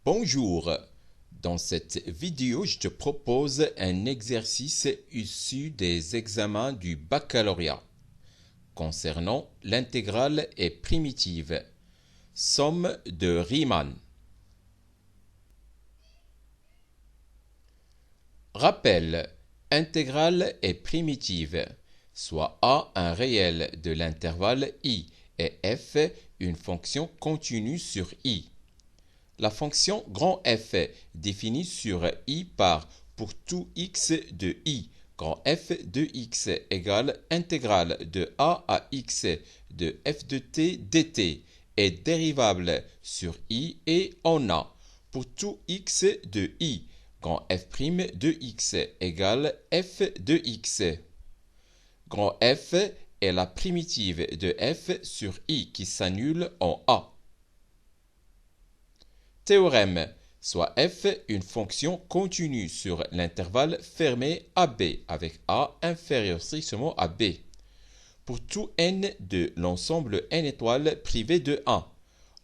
Bonjour, dans cette vidéo, je te propose un exercice issu des examens du baccalauréat concernant l'intégrale et primitive. Somme de Riemann. Rappel, intégrale et primitive, soit a un réel de l'intervalle i et f une fonction continue sur i. La fonction grand F définie sur i par pour tout x de i, grand F de x égale intégrale de a à x de f de t dt est dérivable sur i et en a pour tout x de i, grand F' de x égale f de x. Grand F est la primitive de f sur i qui s'annule en a. Théorème, soit f une fonction continue sur l'intervalle fermé AB avec A inférieur strictement à B. Pour tout n de l'ensemble n étoiles privé de 1,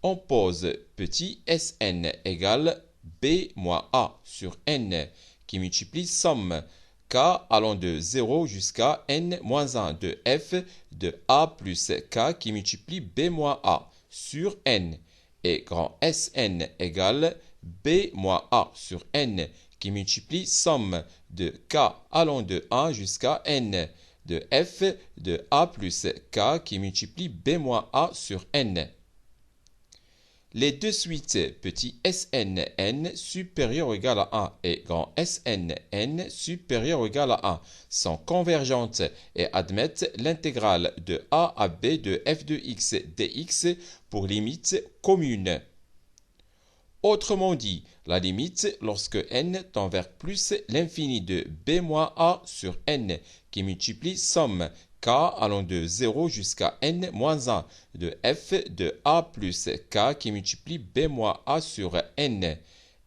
on pose petit Sn égale B moins A sur n qui multiplie somme k allant de 0 jusqu'à n moins 1 de f de A plus k qui multiplie B moins A sur n et grand Sn égale B moins A sur n qui multiplie somme de k allant de 1 jusqu'à n de f de A plus k qui multiplie B moins A sur n. Les deux suites petit Snn supérieur ou égal à 1 et grand Snn supérieur ou égal à 1 sont convergentes et admettent l'intégrale de a à b de f de x dx pour limite commune. Autrement dit, la limite lorsque n tend vers plus l'infini de b moins a sur n qui multiplie somme k allant de 0 jusqu'à n moins 1 de f de a plus k qui multiplie b moins a sur n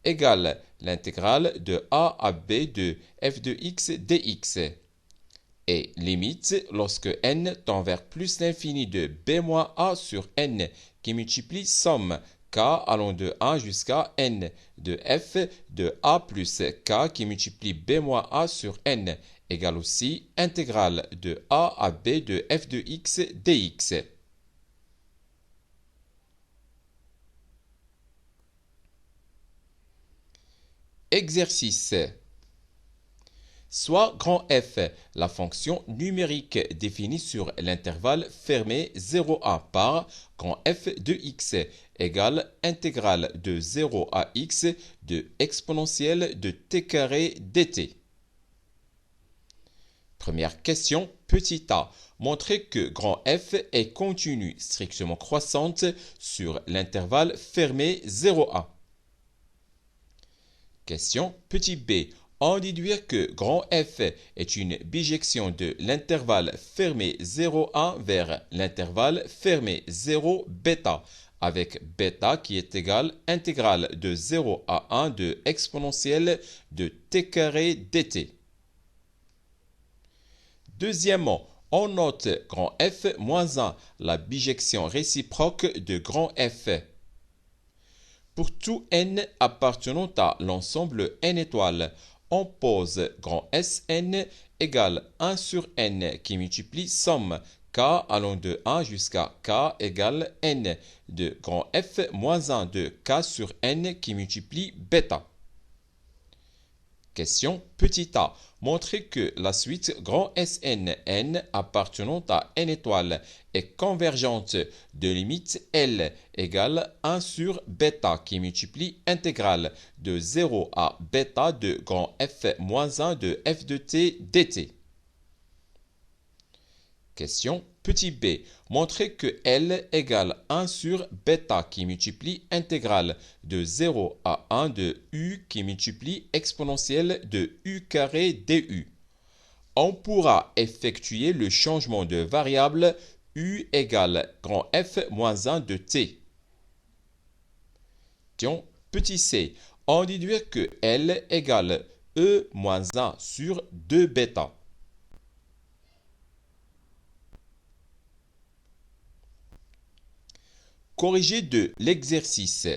égale l'intégrale de a à b de f de x dx. Et limite lorsque n tend vers plus l'infini de b moins a sur n qui multiplie somme k allant de 1 jusqu'à n de f de a plus k qui multiplie b moins a sur n égale aussi intégrale de a à b de f de x dx. Exercice. Soit grand F, la fonction numérique définie sur l'intervalle fermé 0 à par grand F de x égale intégrale de 0 à x de exponentielle de t carré dt. Première question, petit a. Montrez que grand F est continue strictement croissante sur l'intervalle fermé 0,1. Question, petit b. En déduire que grand F est une bijection de l'intervalle fermé 0,1 vers l'intervalle fermé 0 bêta, avec bêta qui est égal intégrale de 0 à 1 de exponentielle de t carré dt. Deuxièmement, on note grand F moins 1, la bijection réciproque de grand F. Pour tout n appartenant à l'ensemble n étoiles, on pose grand Sn égale 1 sur n qui multiplie somme k allant de 1 jusqu'à k égale n de grand F moins 1 de k sur n qui multiplie bêta. Question petit a. Montrez que la suite grand Snn appartenant à n étoiles est convergente de limite L égale 1 sur bêta qui multiplie intégrale de 0 à bêta de grand F moins 1 de f de t dt. Question petit b. Montrez que L égale 1 sur bêta qui multiplie intégrale de 0 à 1 de u qui multiplie exponentielle de u carré du. On pourra effectuer le changement de variable u égale grand F moins 1 de t. Question petit c. On déduire que L égale e moins 1 sur 2 bêta. Corrigé de l'exercice.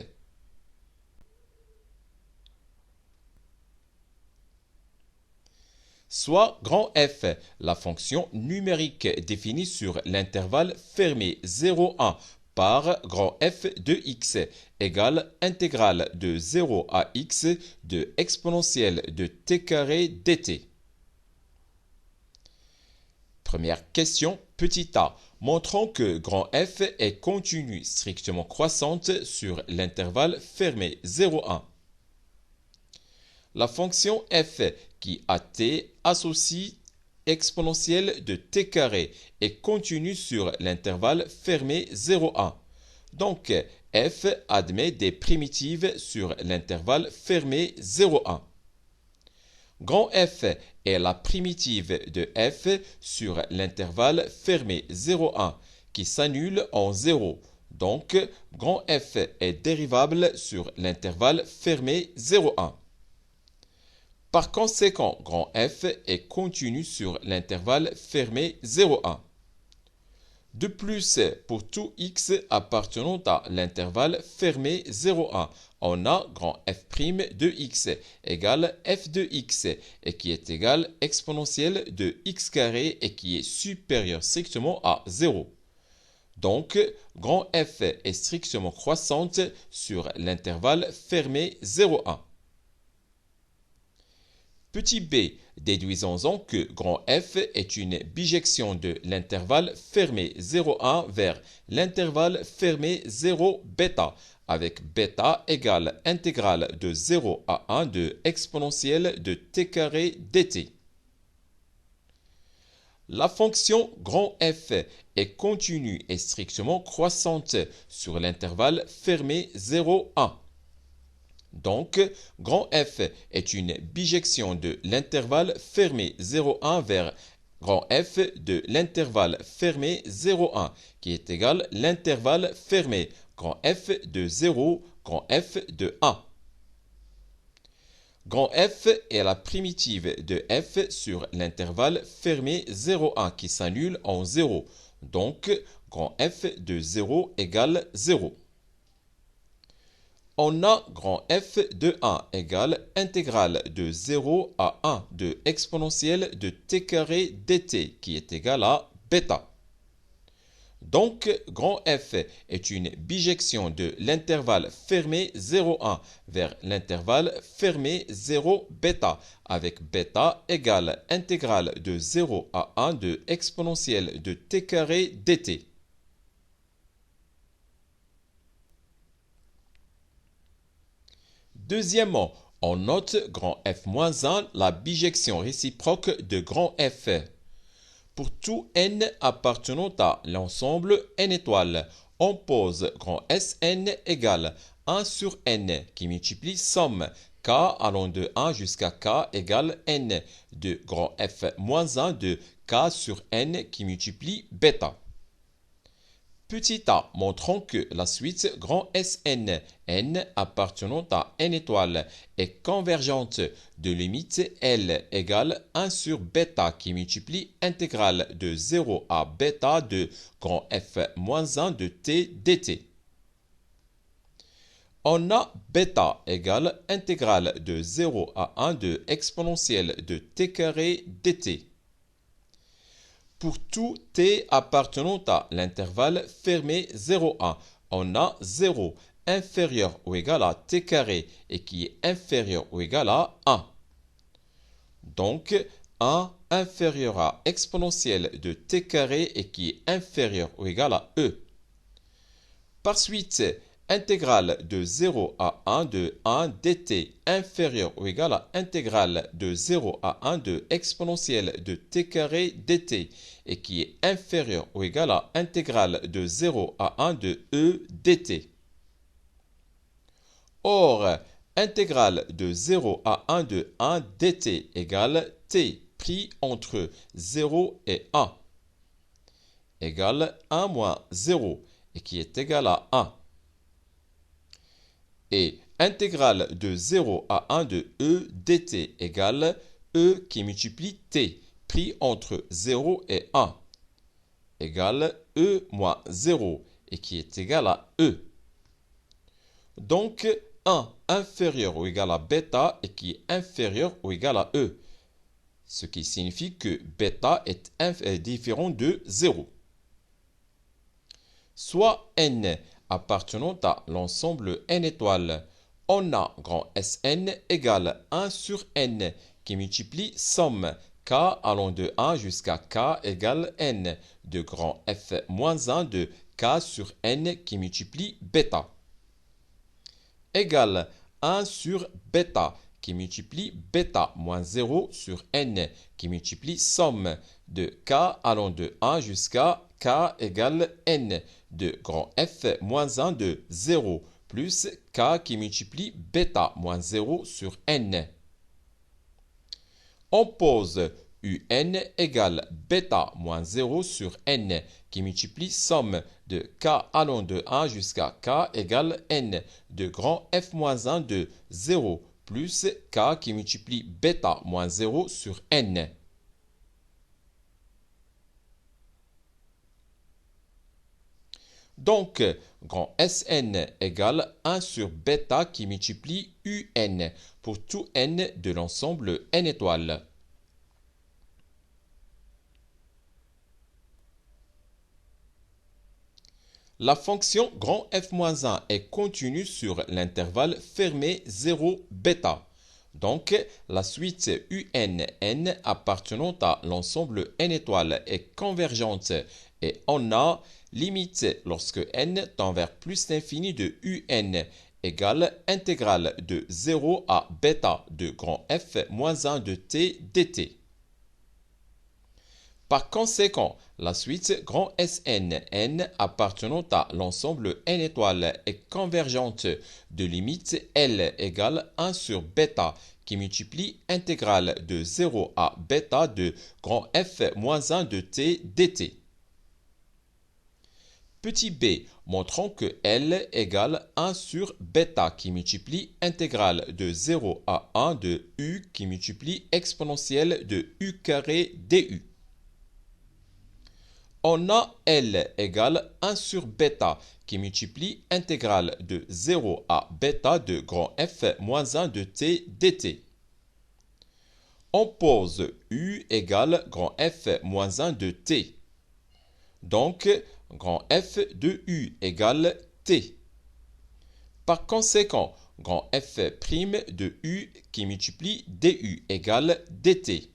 soit grand F, la fonction numérique définie sur l'intervalle fermé 0,1 par grand F de x égale intégrale de 0 à x de exponentielle de t carré dt. Première question, petit a. Montrons que grand F est continue strictement croissante sur l'intervalle fermé 0,1. La fonction f qui a t associe exponentielle de t carré est continue sur l'intervalle fermé 0,1. Donc, f admet des primitives sur l'intervalle fermé 0,1. Grand F est la primitive de f sur l'intervalle fermé 0,1 qui s'annule en 0. Donc, grand F est dérivable sur l'intervalle fermé 0,1. Par conséquent, grand F est continu sur l'intervalle fermé 0,1. De plus, pour tout x appartenant à l'intervalle fermé 0,1, on a grand f' de x égale f de x et qui est égal exponentielle de x carré et qui est supérieur strictement à 0. Donc, grand f est strictement croissante sur l'intervalle fermé 0,1. Petit b, déduisons-en que grand F est une bijection de l'intervalle fermé 0,1 vers l'intervalle fermé 0 bêta, avec bêta égale intégrale de 0 à 1 de exponentielle de t carré dt. La fonction grand F est continue et strictement croissante sur l'intervalle fermé 0,1. Donc, grand F est une bijection de l'intervalle fermé 0,1 vers grand F de l'intervalle fermé 0,1 qui est égal l'intervalle fermé grand F de 0, grand F de 1. Grand F est la primitive de f sur l'intervalle fermé 0,1 qui s'annule en 0. Donc, grand F de 0 égale 0. On a grand F de 1 égale intégrale de 0 à 1 de exponentielle de t carré dt qui est égal à bêta. Donc, grand F est une bijection de l'intervalle fermé 0,1 vers l'intervalle fermé 0 bêta avec bêta égale intégrale de 0 à 1 de exponentielle de t carré dt. Deuxièmement, on note grand F-1 la bijection réciproque de grand F. Pour tout n appartenant à l'ensemble n étoiles, on pose grand Sn égale 1 sur n qui multiplie somme k allant de 1 jusqu'à k égale n de grand F-1 de k sur n qui multiplie bêta. Petit a, montrons que la suite grand Sn, n appartenant à n étoiles, est convergente de limite L égale 1 sur bêta qui multiplie intégrale de 0 à bêta de grand F-1 de t dt. On a bêta égale intégrale de 0 à 1 de exponentielle de t carré dt. Pour tout t appartenant à l'intervalle fermé 0,1, on a 0 inférieur ou égal à t carré et qui est inférieur ou égal à 1. Donc, 1 inférieur à exponentielle de t carré et qui est inférieur ou égal à e. Par suite, intégrale de 0 à 1 de 1 dt inférieur ou égal à intégrale de 0 à 1 de exponentielle de t carré dt et qui est inférieur ou égal à intégrale de 0 à 1 de e dt. Or, intégrale de 0 à 1 de 1 dt égale t pris entre 0 et 1 égale 1 moins 0 et qui est égal à 1. Et intégrale de 0 à 1 de e dt égale e qui multiplie t pris entre 0 et 1 égale e moins 0 et qui est égal à e. Donc 1 inférieur ou égal à bêta et qui est inférieur ou égal à e. ce qui signifie que bêta est différent de 0. Soit n appartenant à l'ensemble n étoiles. On a grand Sn égale 1 sur n qui multiplie somme k allant de 1 jusqu'à k égale n de grand F moins 1 de k sur n qui multiplie bêta. Égale 1 sur bêta qui multiplie bêta moins 0 sur n qui multiplie somme de k allant de 1 jusqu'à k égale n de grand F moins 1 de 0 plus k qui multiplie bêta moins 0 sur n. On pose un égale bêta moins 0 sur n qui multiplie somme de k allant de 1 jusqu'à k égale n de grand F moins 1 de 0 plus k qui multiplie bêta moins 0 sur n. Donc, grand Sn égale 1 sur bêta qui multiplie un pour tout n de l'ensemble n étoiles. La fonction grand F-1 est continue sur l'intervalle fermé 0 bêta. Donc, la suite un appartenant à l'ensemble n étoiles est convergente et on a limite lorsque n tend vers plus l'infini de un égale intégrale de 0 à bêta de grand F moins 1 de t dt. Par conséquent, la suite grand Sn n appartenant à l'ensemble n étoiles est convergente de limite L égale 1 sur bêta qui multiplie intégrale de 0 à bêta de grand F moins 1 de t dt. Petit b, montrons que L égale 1 sur bêta qui multiplie intégrale de 0 à 1 de u qui multiplie exponentielle de u carré du. On a L égale 1 sur bêta qui multiplie intégrale de 0 à bêta de grand F moins 1 de t dt. On pose U égale grand F moins 1 de t. Donc, grand F de U égale t. Par conséquent, grand F' de U qui multiplie du égale dt.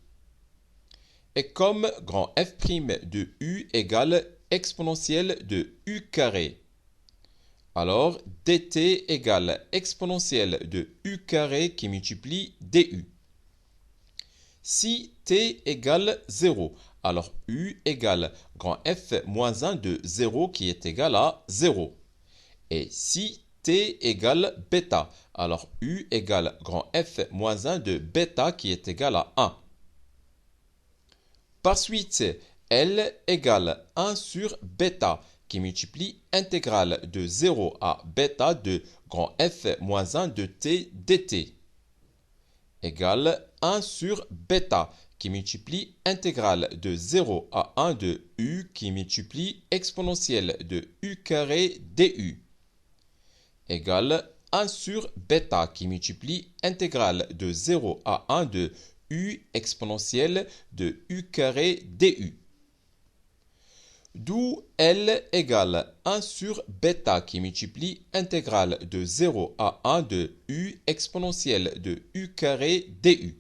Et comme grand F' de U égale exponentielle de U carré, alors dt égale exponentielle de U carré qui multiplie du. Si t égale 0, alors U égale grand F moins 1 de 0 qui est égal à 0. Et si t égale bêta, alors U égale grand F moins 1 de bêta qui est égal à 1. Par suite, L égale 1 sur bêta qui multiplie intégrale de 0 à bêta de grand F moins 1 de t dt égale 1 sur bêta qui multiplie intégrale de 0 à 1 de u qui multiplie exponentielle de u carré du égale 1 sur bêta qui multiplie intégrale de 0 à 1 de u exponentielle de u carré du. D'où L égale 1 sur bêta qui multiplie intégrale de 0 à 1 de u exponentielle de u carré du.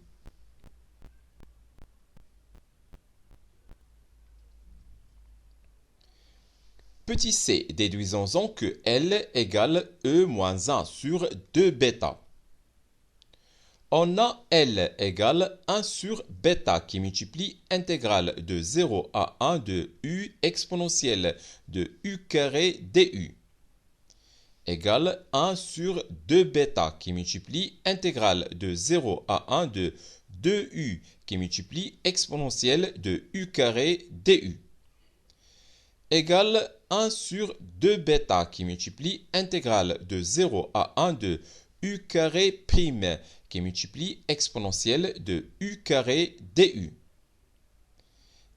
Petit c, déduisons-en que L égale E moins 1 sur 2 bêta. On a L égale 1 sur bêta qui multiplie intégrale de 0 à 1 de u exponentielle de u carré du égale 1 sur 2 bêta qui multiplie intégrale de 0 à 1 de 2u qui multiplie exponentielle de u carré du égale 1 sur 2 bêta qui multiplie intégrale de 0 à 1 de u carré prime qui multiplie exponentielle de u carré du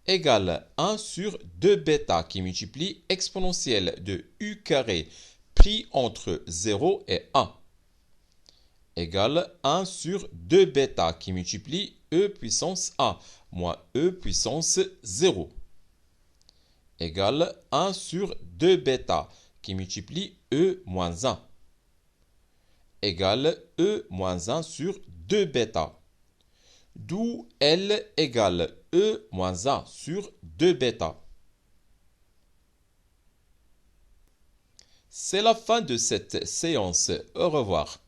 égale 1 sur 2 bêta qui multiplie exponentielle de u carré pris entre 0 et 1 égale 1 sur 2 bêta qui multiplie e puissance a moins e puissance 0 égale 1 sur 2 bêta qui multiplie e moins 1 égale e moins 1 sur 2 bêta. D'où L égale e moins 1 sur 2 bêta. C'est la fin de cette séance. Au revoir.